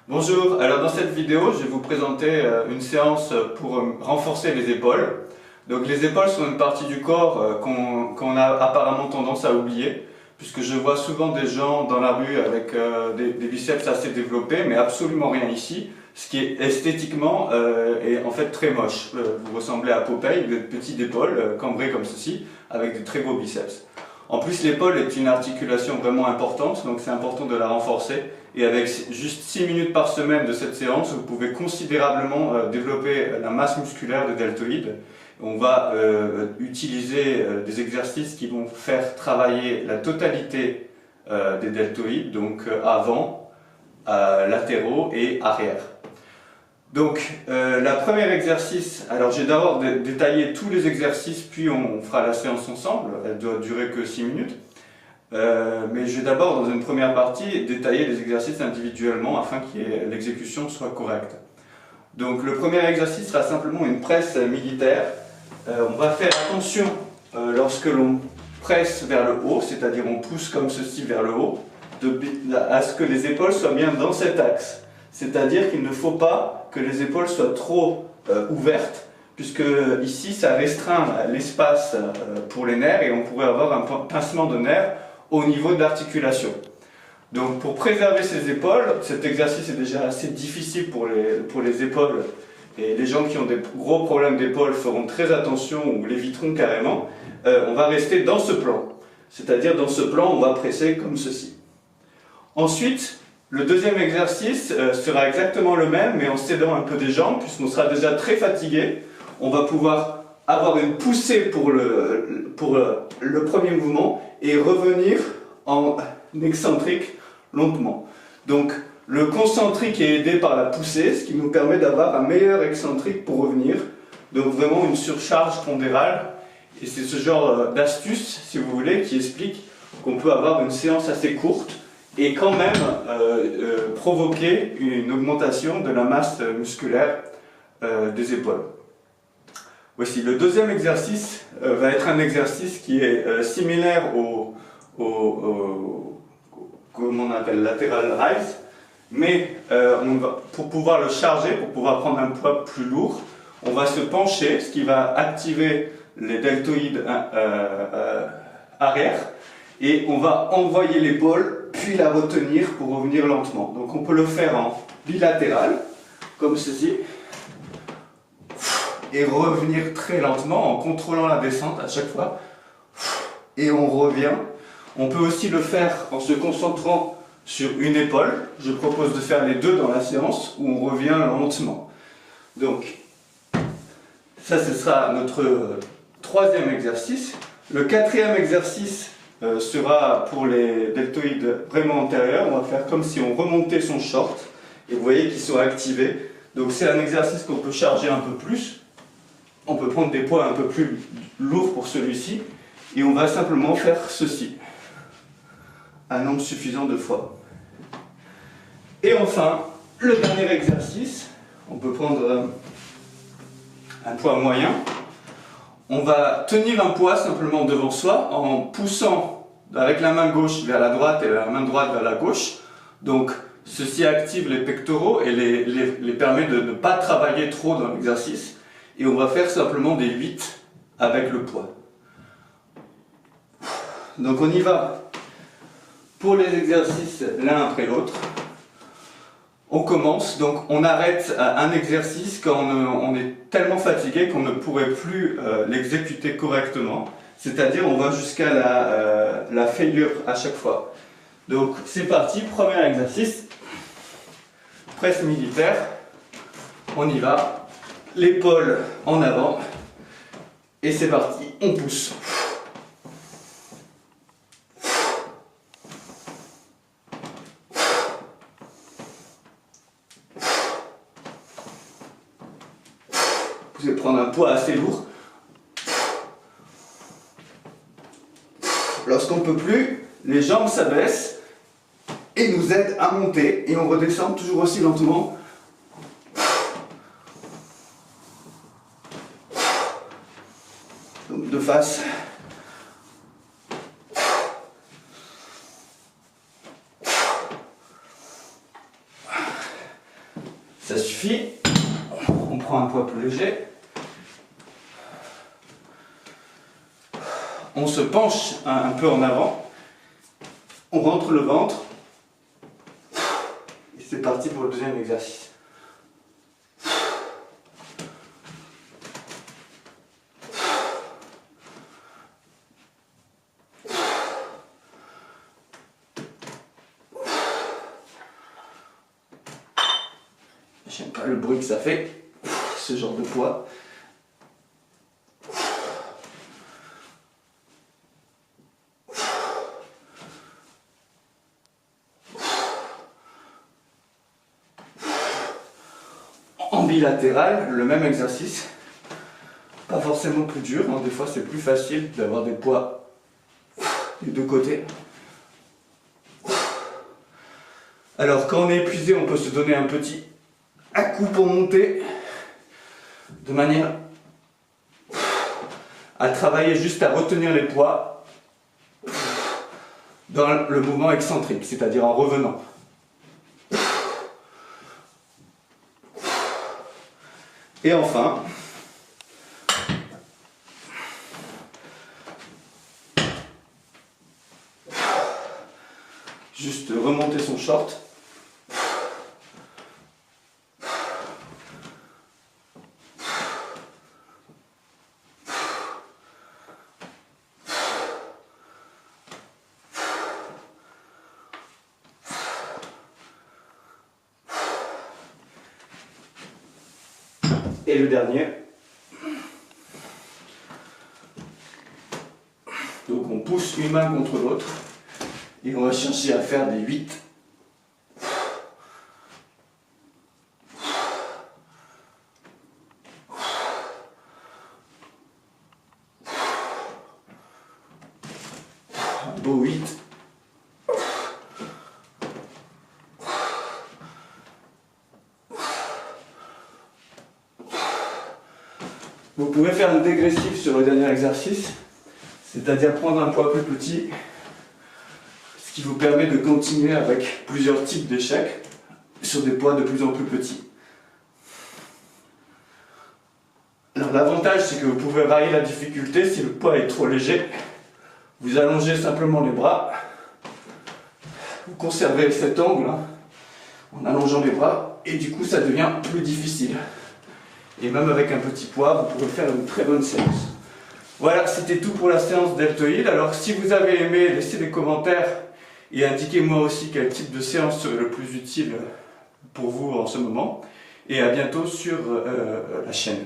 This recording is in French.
Bonjour, alors dans cette vidéo, je vais vous présenter une séance pour renforcer les épaules. Donc les épaules sont une partie du corps qu'on a apparemment tendance à oublier, puisque je vois souvent des gens dans la rue avec des biceps assez développés, mais absolument rien ici, ce qui est esthétiquement est en fait très moche. Vous ressemblez à Popeye, vous êtes petites épaules, cambrées comme ceci, avec des très gros biceps. En plus, l'épaule est une articulation vraiment importante, donc c'est important de la renforcer. Et avec juste 6 minutes par semaine de cette séance, vous pouvez considérablement développer la masse musculaire des deltoïdes. On va utiliser des exercices qui vont faire travailler la totalité des deltoïdes, donc avant, latéraux et arrière. Donc, le premier exercice, alors j'ai d'abord détaillé tous les exercices, puis on fera la séance ensemble, elle doit durer que 6 minutes. Mais je vais d'abord, dans une première partie, détailler les exercices individuellement afin que l'exécution soit correcte. Donc, le premier exercice sera simplement une presse militaire. On va faire attention lorsque l'on presse vers le haut, c'est-à-dire on pousse comme ceci vers le haut, à ce que les épaules soient bien dans cet axe. C'est-à-dire qu'il ne faut pas que les épaules soient trop ouvertes, puisque ici ça restreint l'espace pour les nerfs et on pourrait avoir un pincement de nerfs au niveau de l'articulation. Donc pour préserver ces épaules, cet exercice est déjà assez difficile pour les épaules, et les gens qui ont des gros problèmes d'épaule feront très attention ou l'éviteront carrément. On va rester dans ce plan, c'est-à-dire dans ce plan on va presser comme ceci. Ensuite, le deuxième exercice sera exactement le même, mais en s'aidant un peu des jambes, puisqu'on sera déjà très fatigué. On va pouvoir avoir une poussée pour le premier mouvement et revenir en excentrique lentement. Donc, le concentrique est aidé par la poussée, ce qui nous permet d'avoir un meilleur excentrique pour revenir. Donc, vraiment une surcharge pondérale. Et c'est ce genre d'astuce, si vous voulez, qui explique qu'on peut avoir une séance assez courte et quand même provoquer une augmentation de la masse musculaire des épaules. Voici, le deuxième exercice va être un exercice qui est similaire comment on appelle, lateral rise, mais pour pouvoir le charger, pour pouvoir prendre un poids plus lourd, on va se pencher, ce qui va activer les deltoïdes arrière, et on va envoyer l'épaule puis la retenir pour revenir lentement. Donc on peut le faire en bilatéral, comme ceci, et revenir très lentement en contrôlant la descente à chaque fois, et on revient. On peut aussi le faire en se concentrant sur une épaule. Je propose de faire les deux dans la séance, où on revient lentement. Donc, ça ce sera notre troisième exercice. Le quatrième exercice sera pour les deltoïdes vraiment antérieurs. On va faire comme si on remontait son short, et vous voyez qu'ils sont activés. Donc c'est un exercice qu'on peut charger un peu plus. On peut prendre des poids un peu plus lourds pour celui-ci, et on va simplement faire ceci un nombre suffisant de fois. Et enfin, le dernier exercice, on peut prendre un poids moyen. On va tenir un poids simplement devant soi en poussant avec la main gauche vers la droite et la main droite vers la gauche. Donc ceci active les pectoraux et les permet de ne pas travailler trop dans l'exercice. Et on va faire simplement des 8 avec le poids. Donc on y va pour les exercices l'un après l'autre. On commence, donc on arrête un exercice quand on est tellement fatigué qu'on ne pourrait plus l'exécuter correctement. C'est-à-dire on va jusqu'à la failure à chaque fois. Donc c'est parti, premier exercice. Presse militaire. On y va. L'épaule en avant. Et c'est parti, on pousse. Vous allez prendre un poids assez lourd. Lorsqu'on ne peut plus, les jambes s'abaissent et nous aident à monter, et on redescend toujours aussi lentement. Donc de face. Ça suffit. On prend un poids plus léger. On se penche un peu en avant. On rentre le ventre. Et c'est parti pour le deuxième exercice. J'aime pas le bruit que ça fait, ce genre de poids. En bilatéral, le même exercice. Pas forcément plus dur, hein. Des fois c'est plus facile d'avoir des poids des deux côtés. Alors quand on est épuisé, on peut se donner un petit à coup pour monter, de manière à travailler juste à retenir les poids dans le mouvement excentrique, c'est-à-dire en revenant. Et enfin, juste remonter son short. Et le dernier. Donc on pousse une main contre l'autre et on va chercher à faire des 8. Un beau 8. Vous pouvez faire une dégressive sur le dernier exercice, c'est-à-dire prendre un poids plus petit, ce qui vous permet de continuer avec plusieurs types d'échecs sur des poids de plus en plus petits. Alors l'avantage, c'est que vous pouvez varier la difficulté. Si le poids est trop léger, vous allongez simplement les bras, vous conservez cet angle en allongeant les bras, et du coup ça devient plus difficile. Et même avec un petit poids, vous pouvez faire une très bonne séance. Voilà, c'était tout pour la séance deltoïde. Alors si vous avez aimé, laissez des commentaires et indiquez-moi aussi quel type de séance serait le plus utile pour vous en ce moment. Et à bientôt sur la chaîne.